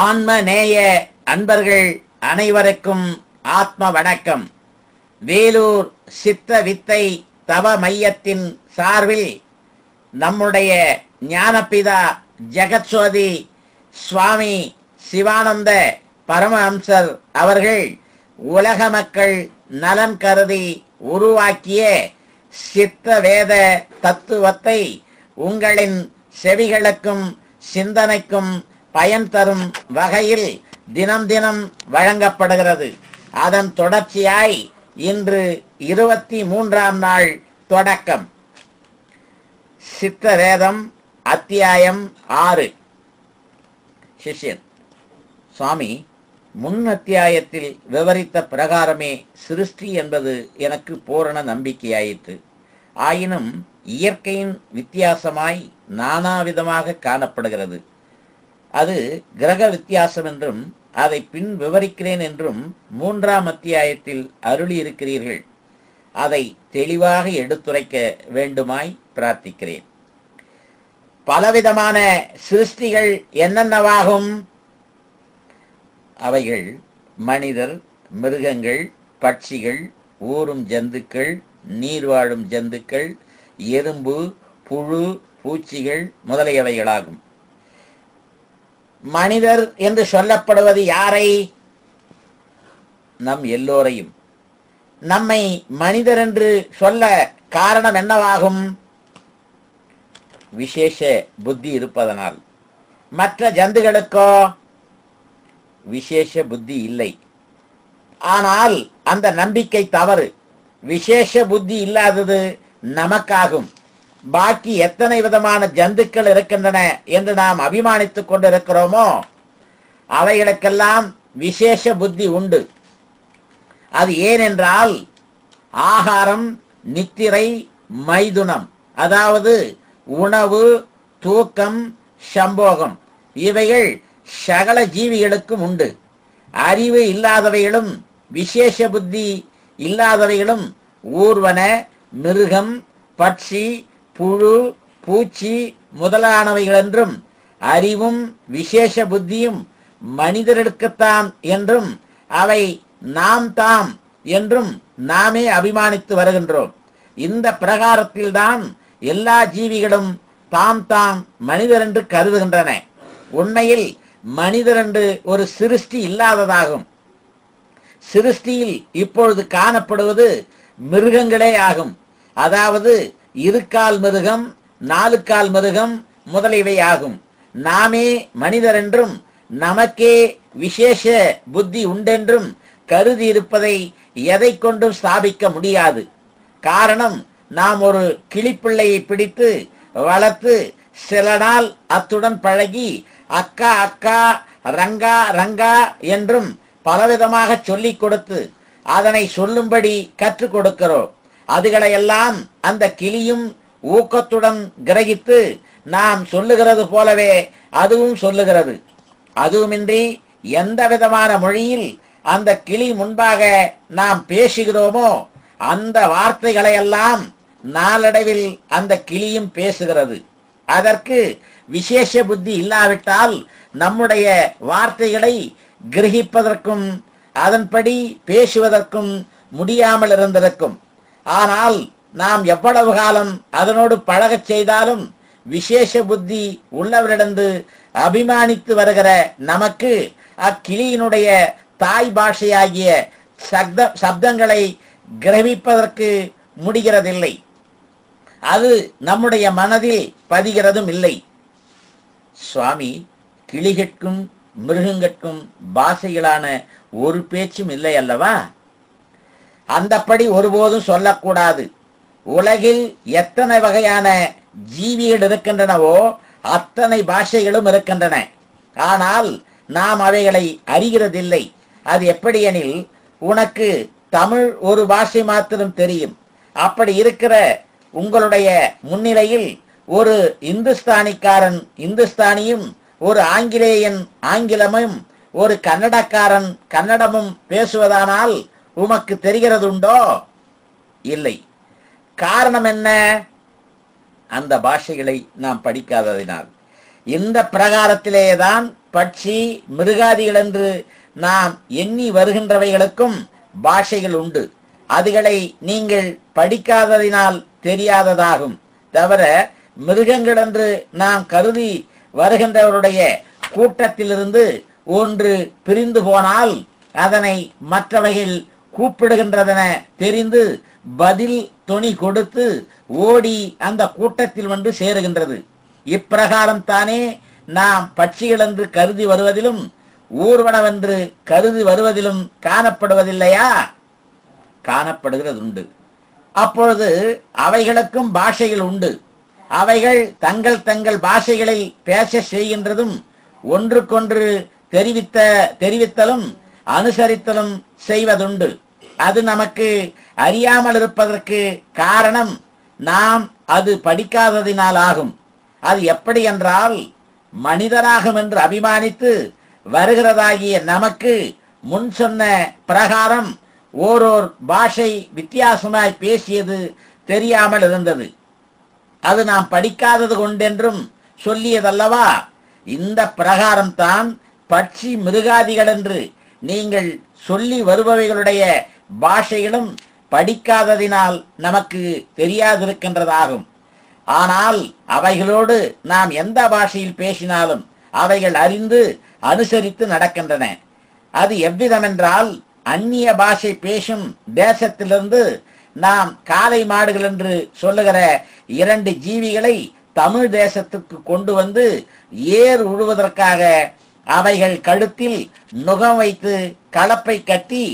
ஆன்ம நேய அன்பர்கள் அனைவருக்கும் ஆத்ம வணக்கம். வேலூர் சித்த வித்தை தவ மையத்தின் சார்பில் நம்முடைய ஞானபிதா ஜெகத்சோதி சுவாமி சிவானந்த பரமஹம்சர் அவர்கள் உலக மக்கள் நலன் கருதி உருவாக்கிய சித்த வேத தத்துவத்தை உங்களின் செவிகளுக்கும் சிந்தனைக்கும் பயன் தரும் வகையில் தினம் தினம் வழங்கப்படுகிறது. அதன் தொடர்ச்சியாய் இன்று 23ஆம் நாள் தொடக்கம். சித்த வேதம் அத்தியாயம் 6. சிஷ்யன்: சுவாமி, முன் அத்தியாயத்தில் விவரித்த பிரகாரமே சிருஷ்டி என்பது எனக்கு பூரண நம்பிக்கையாயிற்று. ஆயினும் இயற்கையின் வித்தியாசமாய் நானாவிதமாக காணப்படுகிறது. அது கிரக வித்தியாசம் என்றும் அதை பின் விவரிக்கிறேன் என்றும் 3ஆம் அத்தியாயத்தில் அருளியிருக்கிறீர்கள். அதை தெளிவாக எடுத்துரைக்க வேண்டுமாய் பிரார்த்திக்கிறேன். பலவிதமான சிருஷ்டிகள் என்னென்னவாகும்? அவைகள் மனிதர், மிருகங்கள், பட்சிகள், ஊரும் ஜந்துக்கள், நீர் வாழும் ஜந்துக்கள், எறும்பு, புழு, பூச்சிகள் முதலியவைகளாகும். மனிதர் என்று சொல்லப்படுவது யாரை? நம் எல்லோரையும். நம்மை மனிதர் என்று சொல்ல காரணம் என்னவாகும்? விசேஷ புத்தி இருப்பதனால். மற்ற ஜந்துகளுக்கோ விசேஷ புத்தி இல்லை. ஆனால் அந்த நம்பிக்கை தவறு. விசேஷ புத்தி இல்லாதது நமக்காகும். பாக்கி எத்தனை விதமான ஜந்துக்கள் இருக்கின்றன என்று நாம் அபிமானித்துக் கொண்டிருக்கிறோமோ அவைகளுக்கெல்லாம் விசேஷ புத்தி உண்டு. அது ஏனென்றால் ஆகாரம், நித்திரை, மைதுனம், அதாவது உணவு, தூக்கம், சம்போகம் இவைகள் சகல ஜீவிகளுக்கும் உண்டு. அறிவு இல்லாதவைகளும் விசேஷ புத்தி இல்லாதவைகளும் ஊர்வன, மிருகம், பட்சி, புழு, பூச்சி முதலானவைகள் என்றும், அறிவும் விசேஷ புத்தியும் மனிதர்களுக்குத்தான் என்றும், அவை நாம் தாம் என்றும் நாமே அபிமானித்து வருகின்றோம். இந்த பிரகாரத்தில்தான் எல்லா ஜீவிகளும் தாம் தாம் மனிதர் என்று கருதுகின்றன. உண்மையில் மனிதர் என்று ஒரு சிருஷ்டி இல்லாததாகும். சிருஷ்டியில் இப்பொழுது காணப்படுவது மிருகங்களே ஆகும். அதாவது இருக்கால் மிருகம், 4 கால் மிருகம் முதலியவை ஆகும். நாமே மனிதர் என்றும் நமக்கே விசேஷ புத்தி உண்டென்றும் கருதி இருப்பதை எதை கொண்டும் ஸ்தாபிக்க முடியாது. காரணம், நாம் ஒரு கிளிப்பிள்ளையை பிடித்து வளர்த்து சில நாள் அத்துடன் பழகி அக்கா அக்கா, ரங்கா ரங்கா என்றும் பலவிதமாக சொல்லிக் கொடுத்து அதனை சொல்லும்படி கற்றுக் கொடுக்கிறோம். அதுகளையெல்லாம் அந்த கிளியும் ஊக்கத்துடன் கிரகித்து நாம் சொல்லுகிறது போலவே அதுவும் சொல்லுகிறது. அதுவுமின்றி எந்த விதமான மொழியில் அந்த கிளி முன்பாக நாம் பேசுகிறோமோ அந்த வார்த்தைகளையெல்லாம் நாளடைவில் அந்த கிளியும் பேசுகிறது. அதற்கு விசேஷ புத்தி இல்லாவிட்டால் நம்முடைய வார்த்தைகளை கிரகிப்பதற்கும் அதன்படி பேசுவதற்கும் முடியாமல் இருந்திருக்கும். ஆனால் நாம் எவ்வளவு காலம் அதனோடு பழகச் செய்தாலும் விசேஷ புத்தி உள்ளவரிடந்து அபிமானித்து வருகிற நமக்கு அக்கிளியினுடைய தாய் பாஷையாகிய சப்தங்களை கிரகிப்பதற்கு முடிகிறதில்லை. அது நம்முடைய மனதில் பதிகிறதும் இல்லை. சுவாமி, கிளிகட்கும் மிருகங்கட்கும் பாஷைகளான ஒரு பேச்சும் இல்லை அல்லவா? அந்தப்படி ஒருபோதும் சொல்லக்கூடாது. உலகில் எத்தனை வகையான ஜீவிகள் இருக்கின்றனவோ அத்தனை பாஷைகளும் இருக்கின்றன. ஆனால் நாம் அவைகளை அறிகிறதில்லை. அது எப்படி எனில், உனக்கு தமிழ் ஒரு பாஷை மாத்திரம் தெரியும். அப்படி இருக்கிற உங்களுடைய முன்னிலையில் ஒரு இந்துஸ்தானிக்காரன் இந்துஸ்தானியும், ஒரு ஆங்கிலேயன் ஆங்கிலமும், ஒரு கன்னடக்காரன் கன்னடமும் பேசுவதானால் உமக்கு தெரிகிறதுண்டோ? இல்லை. காரணம் என்ன? அந்த பாஷைகளை நாம் படிக்காததினால். இந்த பிரகாரத்திலேதான் பட்சி மிருகாதிகள் என்று நாம் எண்ணி வருகின்றவைகளுக்கும் பாஷைகள் உண்டு. அதுகளை நீங்கள் படிக்காததினால் தெரியாததாகும். தவிர மிருகங்கள் என்று நாம் கருதி வருகின்றவருடைய கூட்டத்திலிருந்து ஒன்று பிரிந்து போனால் அதனை மற்றவைகள் கூப்பிடுகின்றதென தெரிந்து பதில் தொனி கொடுத்து ஓடி அந்த கூட்டத்தில் வந்து சேருகின்றது. இப்பிரகாரம் தானே நாம் பட்சிகள் என்று கருதி வருவதிலும் ஊர்வனவென்று கருதி வருவதிலும் காணப்படுவதில்லையா? காணப்படுகிறது உண்டு. அப்பொழுது அவைகளுக்கும் பாஷைகள் உண்டு. அவைகள் தங்கள் தங்கள் பாஷைகளை பேச செய்கின்றதும் ஒன்றுக்கொன்று தெரிவித்தலும் அனுசரித்தலும் செய்வதுண்டு. அது நமக்கு அறியாமல் இருப்பதற்கு காரணம் நாம் அது படிக்காததினால் ஆகும். அது எப்படி என்றால், மனிதராகும் என்று அபிமானித்து வருகிறதாகிய நமக்கு முன் சொன்ன பிரகாரம் ஓரோர் பாஷை வித்தியாசமாய் பேசியது தெரியாமல் இருந்தது. அது நாம் படிக்காதது கொண்டென்றும் சொல்லியதல்லவா? இந்த பிரகாரம் தான் பட்சி மிருகாதிகள் என்று நீங்கள் சொல்லி வருபவைகளுடைய பாஷைகளும் படிக்காததினால் நமக்கு தெரியாதிருக்கின்றதாகும். ஆனால் அவைகளோடு நாம் எந்த பாஷையில் பேசினாலும் அவைகள் அறிந்து அனுசரித்து நடக்கின்றன. அது எவ்விதமென்றால், அந்நிய பாஷை பேசும் தேசத்திலிருந்து நாம் காளை மாடுகள் என்று சொல்லுகிற 2 ஜீவிகளை தமிழ் தேசத்துக்கு கொண்டு வந்து ஏர் உழுவதற்காக அவைகள் கழுத்தில் நுகம் வைத்து கலப்பை கட்டி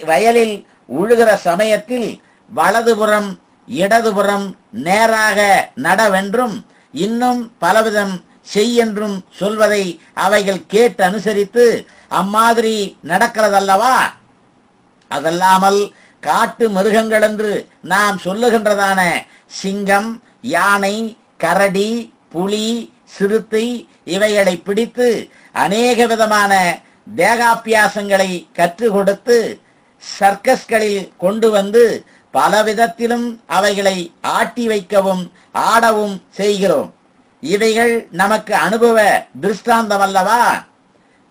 வயலில் உழுகிற சமயத்தில் வலதுபுறம் இடதுபுறம் நேராக நடவென்றும் இன்னும் பலவிதம் செய்யென்றும் சொல்வதை அவைகள் கேட்டு அனுசரித்து அம்மாதிரி நடக்கிறதல்லவா? அதல்லாமல் காட்டு மிருகங்கள் என்று நாம் சொல்லுகின்றதான சிங்கம், யானை, கரடி, புலி, சிறுத்தை இவைகளை பிடித்து அநேக விதமான தேகாபியாசங்களை கற்றுக் கொடுத்து சர்க்கஸ்களில் கொண்டு வந்து பலவிதத்திலும் அவைகளை ஆட்டி வைக்கவும் ஆடவும் செய்கிறோம். இவைகள் நமக்கு அனுபவ திருஷ்டாந்தம் அல்லவா?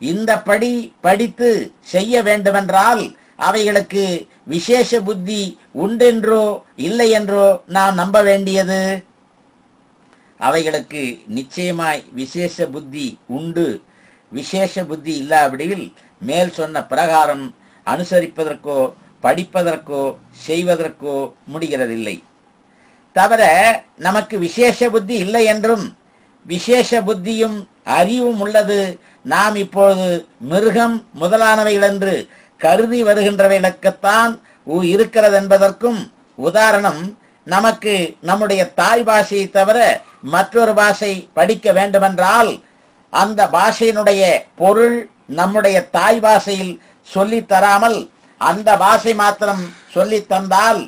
இந்த படி படித்து செய்ய வேண்டுமென்றால் அவைகளுக்கு விசேஷ புத்தி உண்டென்றோ இல்லை என்றோ நாம் நம்ப வேண்டியது. அவைகளுக்கு நிச்சயமாய் விசேஷ புத்தி உண்டு. விசேஷ புத்தி இல்லாவிடில் மேல் சொன்ன பிரகாரம் அனுசரிப்பதற்கோ படிப்பதற்கோ செய்வதற்கோ முடிகிறதில்லை. தவிர நமக்கு விசேஷ புத்தி இல்லை என்றும் விசேஷ புத்தியும் அறிவும் உள்ளது நாம் இப்பொழுது மிருகம் முதலானவைகள் என்று கருதி வருகின்றவைகளுக்குத்தான் இருக்கிறது என்பதற்கும் உதாரணம், நமக்கு நம்முடைய தாய் பாஷையை தவிர மற்றொரு பாஷை படிக்க வேண்டுமென்றால் அந்த பாஷையினுடைய பொருள் நம்முடைய தாய் பாஷையில் சொல்லித் தராமல் அந்த பாஷை மாத்திரம் சொல்லித் தந்தால்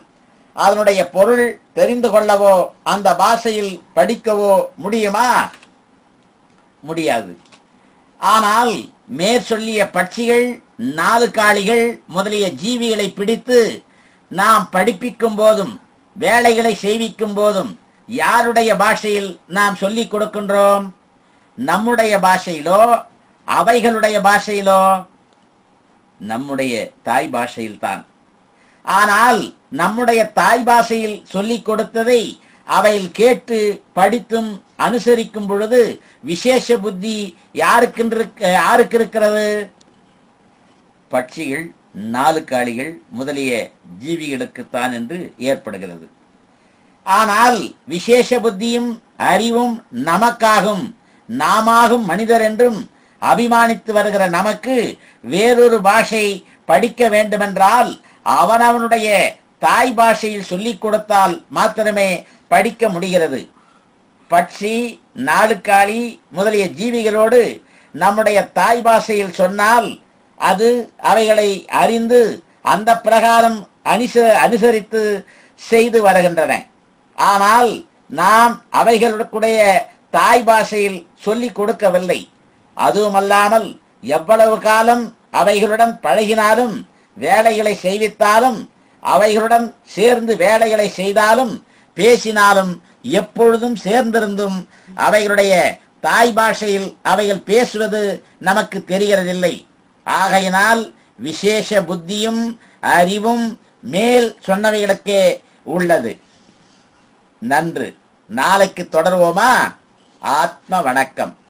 அதனுடைய பொருள் தெரிந்து கொள்ளவோ அந்த பாஷையில் படிக்கவோ முடியுமா? முடியாது. ஆனால் மேற்சொல்லிய பட்சிகள், 4 காளிகள் முதலிய ஜீவிகளை பிடித்து நாம் படிப்பிக்கும் போதும் வேலைகளை செய்விக்கும் போதும் யாருடைய பாஷையில் நாம் சொல்லிக் கொடுக்கின்றோம்? நம்முடைய பாஷையிலோ அவைகளுடைய பாஷையிலோ? நம்முடைய தாய் பாஷையில் தான். ஆனால் நம்முடைய தாய் பாஷையில் சொல்லிக் கொடுத்ததை அவையில் கேட்டு படித்தும் அனுசரிக்கும் பொழுது விசேஷ புத்தி யாருக்கு இருக்கிறது? பட்சிகள், 4 காளிகள் முதலிய ஜீவிகளுக்குத்தான் என்று ஏற்படுகிறது. ஆனால் விசேஷ புத்தியும் அறிவும் நமக்காகும். நாமாகும் மனிதர் என்றும் அபிமானித்து வருகிற நமக்கு வேறொரு பாஷை படிக்க வேண்டுமென்றால் அவனவனுடைய தாய் பாஷையில் சொல்லிக் கொடுத்தால் மாத்திரமே படிக்க முடிகிறது. பட்சி, 4 காளி முதலிய ஜீவிகளோடு நம்முடைய தாய் பாஷையில் சொன்னால் அது அவைகளை அறிந்து அந்த பிரகாரம் அனுசரித்து செய்து வருகின்றன. ஆனால் நாம் அவைகளுடைய தாய் பாஷையில் சொல்லிக் கொடுக்கவில்லை. அதுவுமல்லாமல் எவ்வளவு காலம் அவைகளுடன் பழகினாலும் வேலைகளை செய்வித்தாலும் அவைகளுடன் சேர்ந்து வேலைகளை செய்தாலும் பேசினாலும் எப்பொழுதும் சேர்ந்திருந்தும் அவைகளுடைய தாய் பாஷையில் அவைகள் பேசுவது நமக்கு தெரிகிறதில்லை. ஆகையினால் விசேஷ புத்தியும் அறிவும் மேல் சொன்னவைகளுக்கே உள்ளது. நன்று. நாளைக்கு தொடர்வோமா? ஆத்ம வணக்கம்.